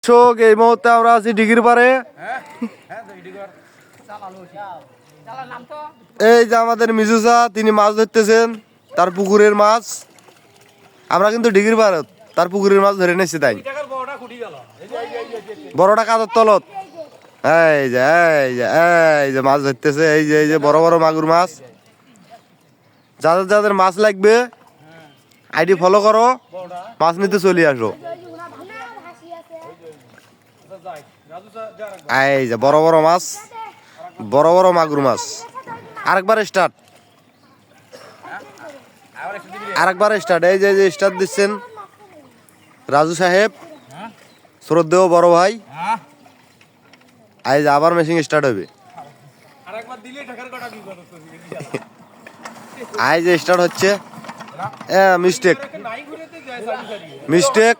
দর্শক এই মুহূর্তে আমরা আছি ডিগির পারে। এই যে আমাদের মিজুসা, তিনি মাছ ধরতেছেন তার পুকুরের মাছ। আমরা কিন্তু ডিগির পারে তার পুকুরের মাছ ধরে নিচ্ছি। তাই বড়টা কাঁধের তলত। এই যে এই যে এই যে মাছ ধরতেছে। এই যে এই যে বড় বড় মাগুর মাছ। যাদের যাদের মাছ লাগবে আইডি ফলো করো, মাছ নিতে চলে আসো। এই যে বড় বড় মাছ, বড় বড় মাগুর মাছ। আরেকবার স্টার্ট, আরেকবার স্টার্ট। এই যে স্টার্ট দিচ্ছেন রাজু সাহেব, শ্রদ্ধেয় বড় ভাই। এই যে আবার মেশিন স্টার্ট হবে। এই যে স্টার্ট হচ্ছে। Mistake mistake.